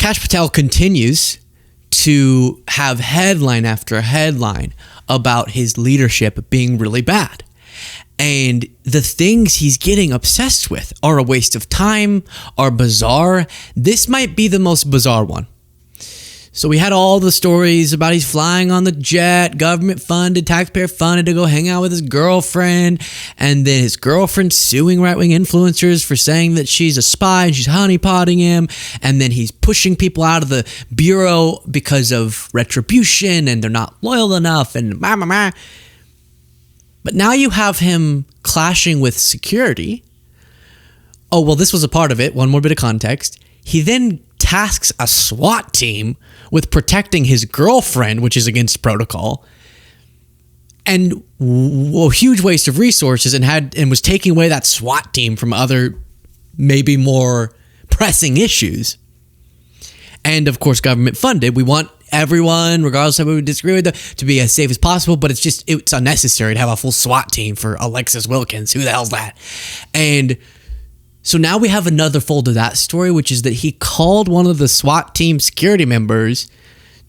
Kash Patel continues to have headline after headline about his leadership being really bad. And the things he's getting obsessed with are a waste of time, are bizarre. This might be the most bizarre one. So we had all the stories about he's flying on the jet, government funded, taxpayer funded, to go hang out with his girlfriend. And then his girlfriend suing right-wing influencers for saying that she's a spy and she's honeypotting him. And then he's pushing people out of the bureau because of retribution and they're not loyal enough and blah, blah, blah. But now you have him clashing with security. Oh, well, this was a part of it. One more bit of context. He then tasks a SWAT team with protecting his girlfriend, which is against protocol, and a huge waste of resources, and was taking away that SWAT team from other, maybe more pressing issues. And of course, government funded. We want everyone, regardless of who we disagree with, to be as safe as possible, but it's unnecessary to have a full SWAT team for Alexis Wilkins. Who the hell's that? And so now we have another fold of that story, which is that he called one of the SWAT team security members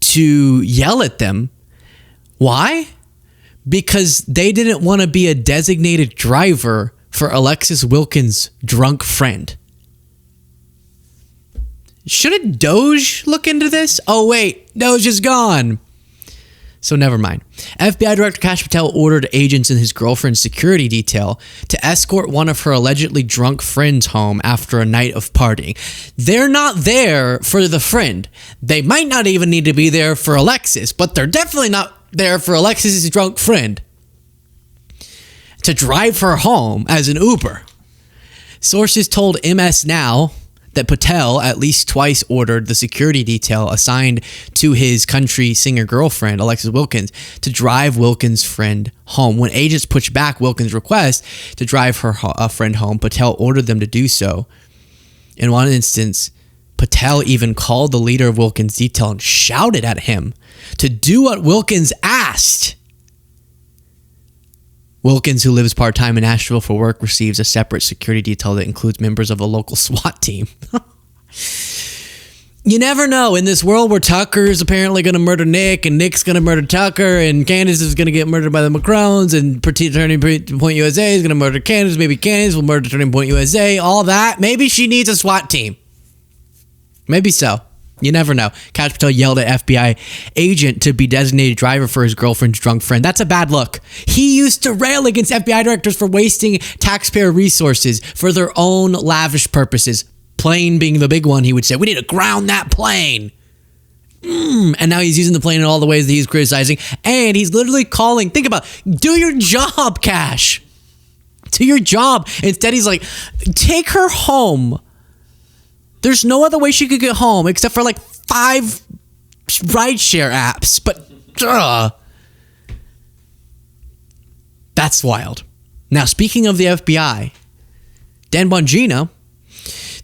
to yell at them. Why? Because they didn't want to be a designated driver for Alexis Wilkins' drunk friend. Shouldn't Doge look into this? Oh, wait, Doge is gone. So never mind. FBI Director Kash Patel ordered agents in his girlfriend's security detail to escort one of her allegedly drunk friends home after a night of partying. They're not there for the friend. They might not even need to be there for Alexis, but they're definitely not there for Alexis' drunk friend to drive her home as an Uber. Sources told MS Now that Patel at least twice ordered the security detail assigned to his country singer girlfriend, Alexis Wilkins, to drive Wilkins' friend home. When agents pushed back Wilkins' request to drive her friend home, Patel ordered them to do so. In one instance, Patel even called the leader of Wilkins' detail and shouted at him to do what Wilkins asked. Wilkins, who lives part-time in Nashville for work, receives a separate security detail that includes members of a local SWAT team. You never know. In this world where Tucker's apparently going to murder Nick, and Nick's going to murder Tucker, and Candace is going to get murdered by the Macrones, and Turning Point USA is going to murder Candace, maybe Candace will murder Turning Point USA, all that. Maybe she needs a SWAT team. Maybe so. You never know. Kash Patel yelled at FBI agent to be designated driver for his girlfriend's drunk friend. That's a bad look. He used to rail against FBI directors for wasting taxpayer resources for their own lavish purposes. Plane being the big one, he would say, we need to ground that plane. And now he's using the plane in all the ways that he's criticizing. And he's literally calling, think about, do your job, Kash. Do your job. Instead, he's like, take her home. There's no other way she could get home except for like 5 rideshare apps. But that's wild. Now, speaking of the FBI, Dan Bongino,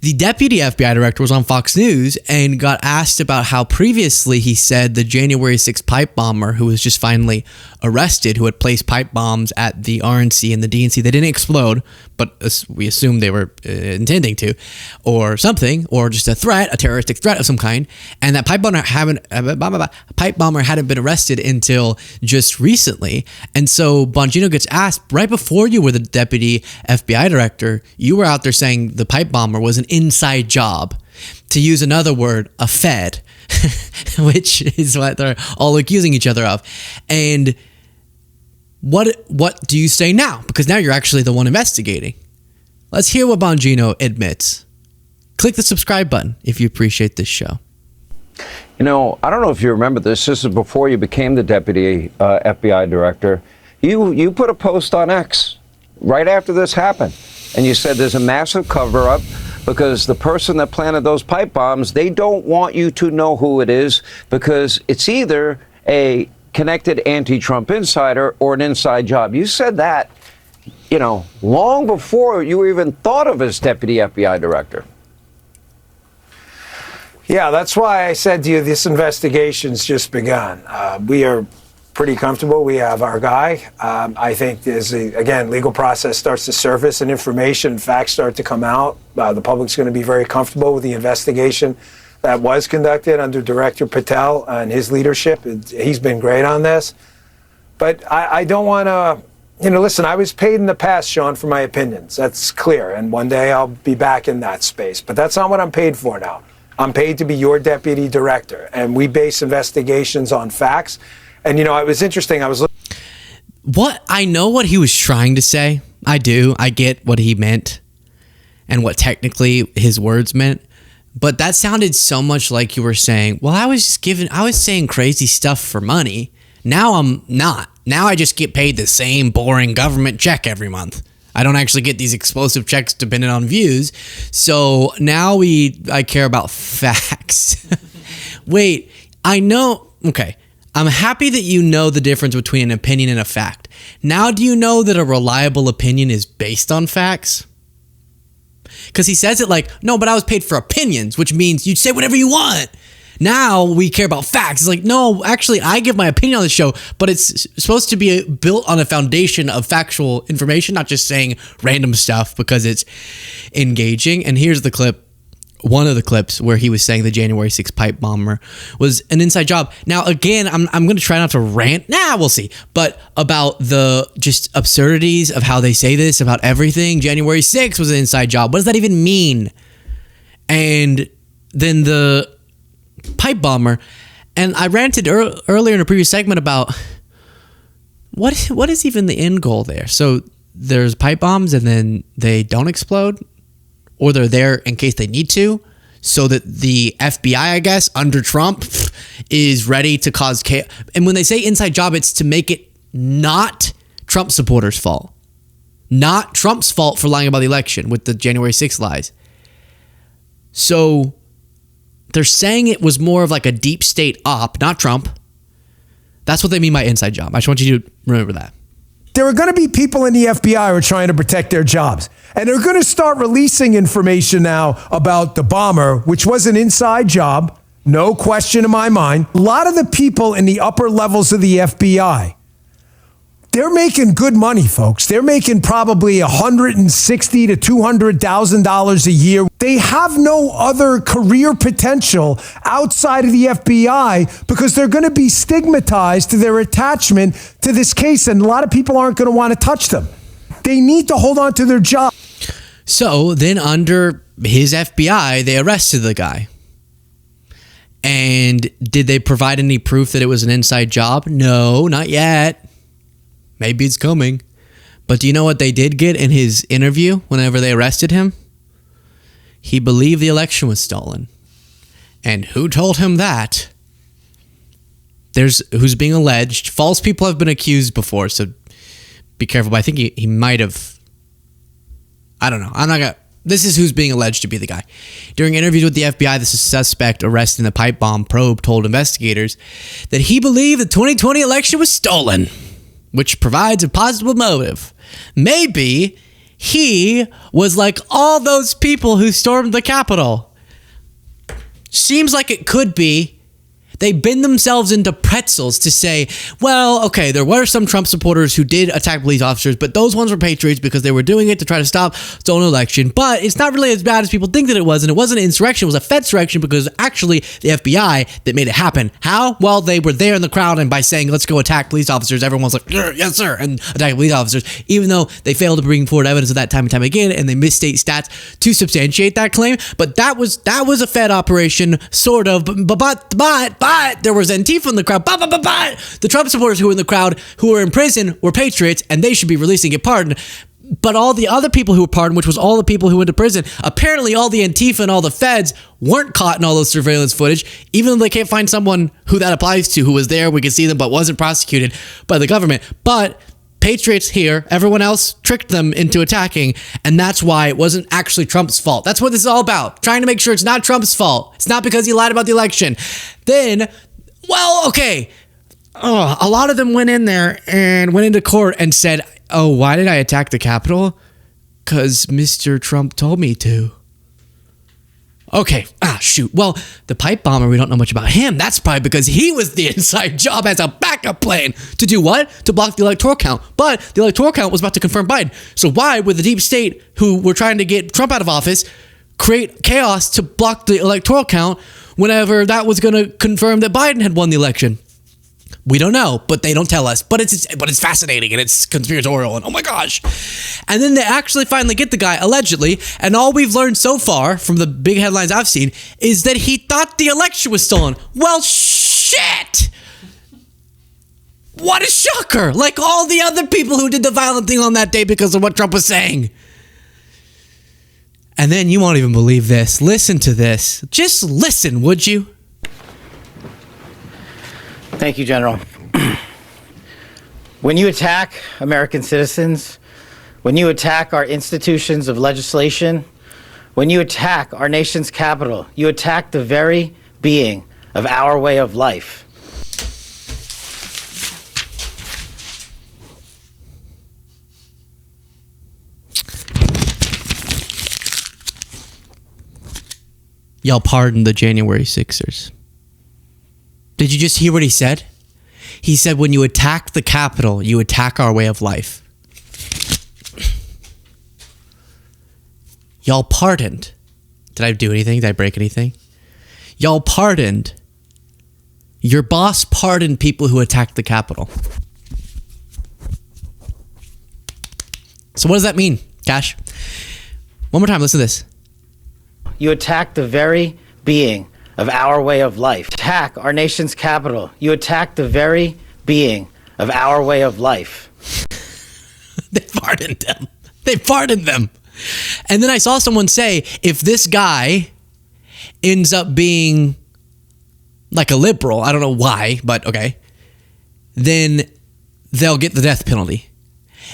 the deputy FBI director, was on Fox News and got asked about how previously he said the January 6th pipe bomber, who was just finally arrested, who had placed pipe bombs at the RNC and the DNC. They didn't explode, but we assumed they were intending to, or something, or just a threat, a terroristic threat of some kind. And that pipe bomber hadn't been arrested until just recently. And so Bongino gets asked, right before you were the deputy FBI director, you were out there saying the pipe bomber was an inside job. To use another word, a Fed, which is what they're all accusing each other of. And what do you say now? Because now you're actually the one investigating. Let's hear what Bongino admits. Click the subscribe button if you appreciate this show. You know, I don't know if you remember this. This is before you became the deputy FBI director. You put a post on X right after this happened. And you said there's a massive cover-up because the person that planted those pipe bombs, they don't want you to know who it is because it's either a connected anti-Trump insider or an inside job. You said that, you know, long before you were even thought of as deputy FBI director. Yeah, that's why I said to you, this investigation's just begun. We are pretty comfortable. We have our guy. I think as again, legal process starts to surface and information, facts start to come out, the public's going to be very comfortable with the investigation. that was conducted under Director Patel and his leadership. He's been great on this. But I don't want to, listen, I was paid in the past, Sean, for my opinions. That's clear. And one day I'll be back in that space. But that's not what I'm paid for now. I'm paid to be your deputy director. And we base investigations on facts. And, it was interesting. I know what he was trying to say. I do. I get what he meant and what technically his words meant. But that sounded so much like you were saying, well, I was saying crazy stuff for money. Now I'm not. Now I just get paid the same boring government check every month. I don't actually get these explosive checks dependent on views. So now I care about facts. Wait, I know. Okay. I'm happy that you know the difference between an opinion and a fact. Now do you know that a reliable opinion is based on facts? Because he says it like, no, but I was paid for opinions, which means you say whatever you want. Now we care about facts. It's like, no, actually, I give my opinion on the show, but it's supposed to be built on a foundation of factual information, not just saying random stuff because it's engaging. And here's the clip. One of the clips where he was saying the January 6th pipe bomber was an inside job. Now, again, I'm going to try not to rant. We'll see. But about the just absurdities of how they say this about everything. January 6th was an inside job. What does that even mean? And then the pipe bomber. And I ranted earlier in a previous segment about what is even the end goal there? So there's pipe bombs and then they don't explode? Or they're there in case they need to, so that the FBI, I guess, under Trump, is ready to cause chaos. And when they say inside job, it's to make it not Trump supporters' fault. Not Trump's fault for lying about the election with the January 6th lies. So they're saying it was more of like a deep state op, not Trump. That's what they mean by inside job. I just want you to remember that. There are going to be people in the FBI who are trying to protect their jobs. And they're going to start releasing information now about the bomber, which was an inside job, no question in my mind. A lot of the people in the upper levels of the FBI, they're making good money, folks. They're making probably $160,000 to $200,000 a year. They have no other career potential outside of the FBI because they're going to be stigmatized to their attachment to this case, and a lot of people aren't going to want to touch them. They need to hold on to their job. So then under his FBI, they arrested the guy. And did they provide any proof that it was an inside job? No, not yet. Maybe it's coming. But do you know what they did get in his interview whenever they arrested him? He believed the election was stolen. And who told him that? There's who's being alleged. False people have been accused before, so be careful. But I think he might have. I don't know. I'm not gonna. This is who's being alleged to be the guy. During interviews with the FBI, the suspect arrested in the pipe bomb probe told investigators that he believed the 2020 election was stolen, which provides a possible motive. Maybe he was like all those people who stormed the Capitol. Seems like it could be. They bend themselves into pretzels to say, well, okay, there were some Trump supporters who did attack police officers, but those ones were patriots because they were doing it to try to stop stolen election. But it's not really as bad as people think that it was, and it wasn't an insurrection, it was a Fedsurrection because actually the FBI that made it happen. How? Well, they were there in the crowd, and by saying, let's go attack police officers, everyone was like, yes, sir, and attack police officers, even though they failed to bring forward evidence of that time and time again, and they misstate stats to substantiate that claim. But that was a Fed operation, sort of, but there was Antifa in the crowd. But the Trump supporters who were in the crowd, who were in prison, were patriots, and they should be released and get pardoned. But all the other people who were pardoned, which was all the people who went to prison, apparently all the Antifa and all the feds weren't caught in all those surveillance footage, even though they can't find someone who that applies to, who was there, we can see them, but wasn't prosecuted by the government. But patriots here, everyone else tricked them into attacking, and that's why it wasn't actually Trump's fault. That's what this is all about, trying to make sure it's not Trump's fault. It's not because he lied about the election. Then, well, okay, a lot of them went in there and went into court and said, oh, why did I attack the Capitol? Because Mr. Trump told me to. Okay, shoot. Well, the pipe bomber, we don't know much about him. That's probably because he was the inside job as a backup plan. To do what? To block the electoral count. But the electoral count was about to confirm Biden. So why would the deep state, who were trying to get Trump out of office, create chaos to block the electoral count whenever that was going to confirm that Biden had won the election. We don't know, but they don't tell us. But it's fascinating and it's conspiratorial and oh my gosh. And then they actually finally get the guy, allegedly, and all we've learned so far from the big headlines I've seen is that he thought the election was stolen. Well, shit! What a shocker! Like all the other people who did the violent thing on that day because of what Trump was saying. And then you won't even believe this. Listen to this. Just listen, would you? Thank you, General. When you attack American citizens, when you attack our institutions of legislation, when you attack our nation's capital, you attack the very being of our way of life. Y'all pardon the January 6ers. Did you just hear what he said? He said, when you attack the Capitol, you attack our way of life. Y'all pardoned. Did I do anything? Did I break anything? Y'all pardoned. Your boss pardoned people who attacked the Capitol. So what does that mean, Cash? One more time, listen to this. You attack the very being of our way of life. Attack our nation's capital. You attack the very being of our way of life. They pardoned them. They pardoned them. And then I saw someone say, if this guy ends up being like a liberal, I don't know why, but okay, then they'll get the death penalty.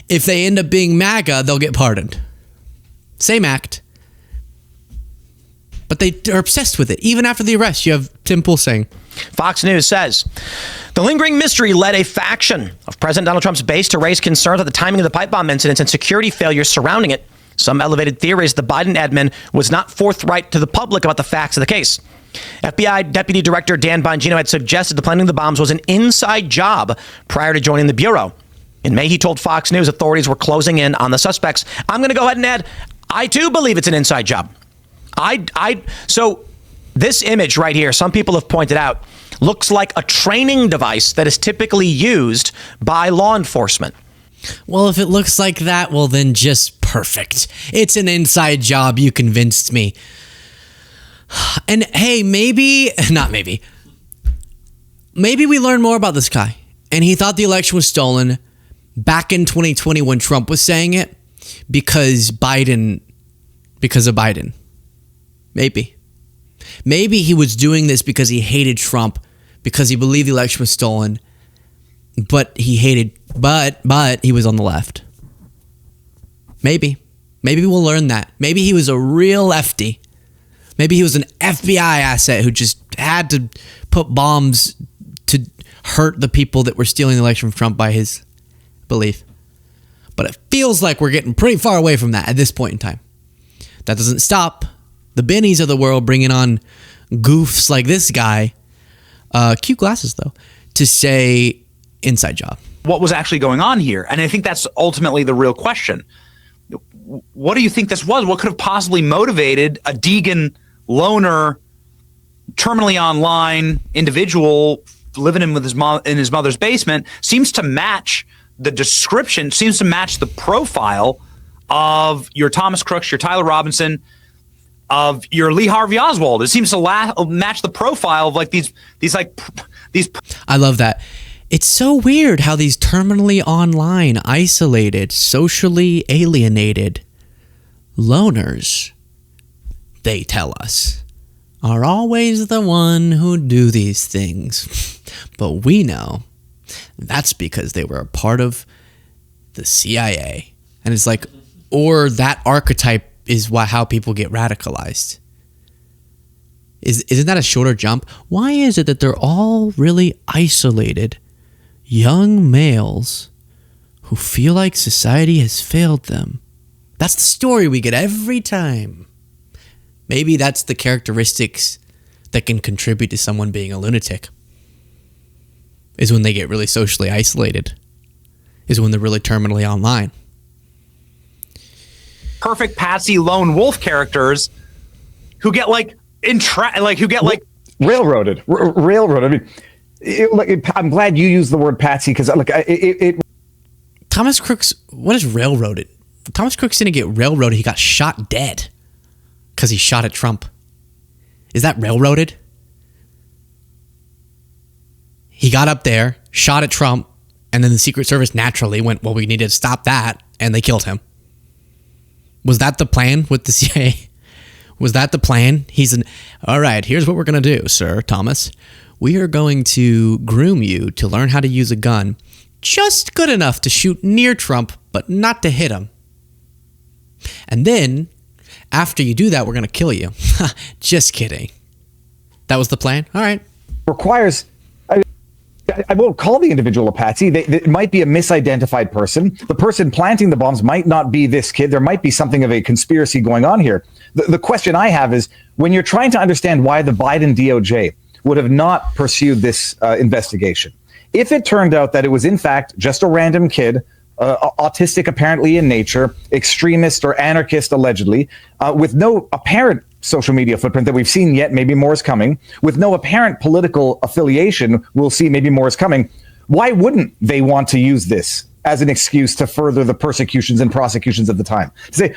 If they end up being MAGA, they'll get pardoned. Same act. But they are obsessed with it. Even after the arrest, you have Tim Pool saying. Fox News says, the lingering mystery led a faction of President Donald Trump's base to raise concerns about the timing of the pipe bomb incidents and security failures surrounding it. Some elevated theories the Biden admin was not forthright to the public about the facts of the case. FBI Deputy Director Dan Bongino had suggested the planning of the bombs was an inside job prior to joining the Bureau. In May, he told Fox News authorities were closing in on the suspects. I'm going to go ahead and add, I too believe it's an inside job. So this image right here, some people have pointed out, looks like a training device that is typically used by law enforcement. Well, if it looks like that, well, then just perfect. It's an inside job. You convinced me. And hey, maybe we learn more about this guy. And he thought the election was stolen back in 2020 when Trump was saying it because of Biden. Maybe he was doing this because he hated Trump, because he believed the election was stolen, but he was on the left. Maybe we'll learn that. Maybe he was a real lefty. Maybe he was an FBI asset who just had to put bombs to hurt the people that were stealing the election from Trump by his belief. But it feels like we're getting pretty far away from that at this point in time. That doesn't stop the Bennies of the world bringing on goofs like this guy, cute glasses though, to say inside job. What was actually going on here? And I think that's ultimately the real question. What do you think this was? What could have possibly motivated a Deegan loner, terminally online individual living in with in his mother's basement? Seems to match the description, seems to match the profile of your Thomas Crooks, your Tyler Robinson, of your Lee Harvey Oswald. It seems to match the profile of like these. I love that. It's so weird how these terminally online, isolated, socially alienated loners, they tell us, are always the one who do these things. But we know that's because they were a part of the CIA. And it's like, or that archetype is how people get radicalized. Isn't that a shorter jump? Why is it that they're all really isolated young males who feel like society has failed them? That's the story we get every time. Maybe that's the characteristics that can contribute to someone being a lunatic. Is when they get really socially isolated. Is when they're really terminally online. Perfect patsy lone wolf characters who get Railroaded. I mean, I'm glad you used the word patsy because Thomas Crooks, what is railroaded? Thomas Crooks didn't get railroaded. He got shot dead because he shot at Trump. Is that railroaded? He got up there, shot at Trump, and then the Secret Service naturally went, well, we need to stop that, and they killed him. Was that the plan with the CIA? Was that the plan? All right, here's what we're going to do, Sir Thomas. We are going to groom you to learn how to use a gun just good enough to shoot near Trump, but not to hit him. And then, after you do that, we're going to kill you. Just kidding. That was the plan? All right. Requires... I won't call the individual a patsy. It might be a misidentified person. The person planting the bombs might not be this kid. There might be something of a conspiracy going on here. The question I have is, when you're trying to understand why the Biden DOJ would have not pursued this investigation, if it turned out that it was in fact just a random kid, autistic apparently in nature, extremist or anarchist allegedly, with no apparent social media footprint that we've seen yet, maybe more is coming, with no apparent political affiliation, we'll see maybe more is coming. Why wouldn't they want to use this as an excuse to further the persecutions and prosecutions of the time? Say,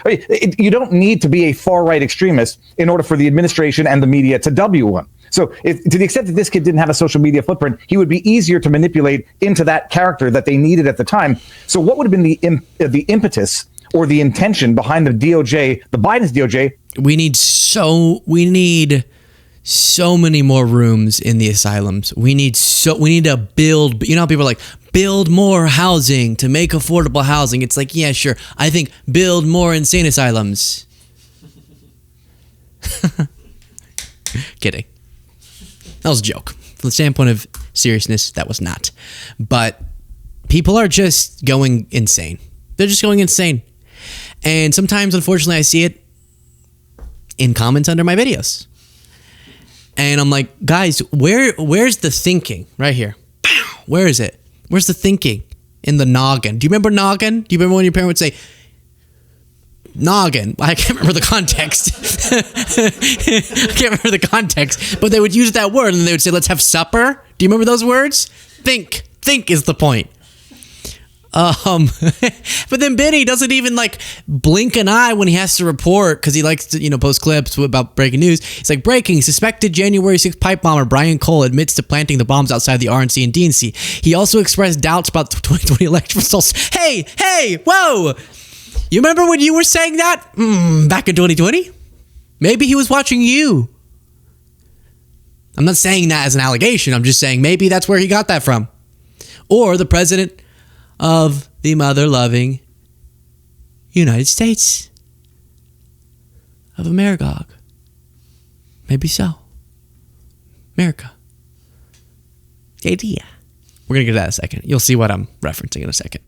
you don't need to be a far-right extremist in order for the administration and the media to W one. So to the extent that this kid didn't have a social media footprint, he would be easier to manipulate into that character that they needed at the time. So what would have been the impetus or the intention behind the DOJ, the Biden's DOJ? We need so many more rooms in the asylums. We need to build, you know how people are like, build more housing to make affordable housing. It's like, yeah, sure. I think build more insane asylums. Kidding. That was a joke. From the standpoint of seriousness, that was not. But people are just going insane. They're just going insane. And sometimes, unfortunately, I see it in comments under my videos. And I'm like, guys, where's the thinking? Right here. Where is it? Where's the thinking in the noggin? Do you remember noggin? Do you remember when your parent would say, noggin? I can't remember the context. I can't remember the context. But they would use that word and then they would say, let's have supper. Do you remember those words? Think. Think is the point. But then Benny doesn't even like blink an eye when he has to report because he likes to, post clips about breaking news. He's like, breaking, suspected January 6th pipe bomber Brian Cole admits to planting the bombs outside the RNC and DNC. He also expressed doubts about the 2020 election results. Hey, whoa! You remember when you were saying that back in 2020? Maybe he was watching you. I'm not saying that as an allegation. I'm just saying maybe that's where he got that from. Or the president of the mother-loving United States of America. Maybe so. America. Idea. We're going to get to that in a second. You'll see what I'm referencing in a second.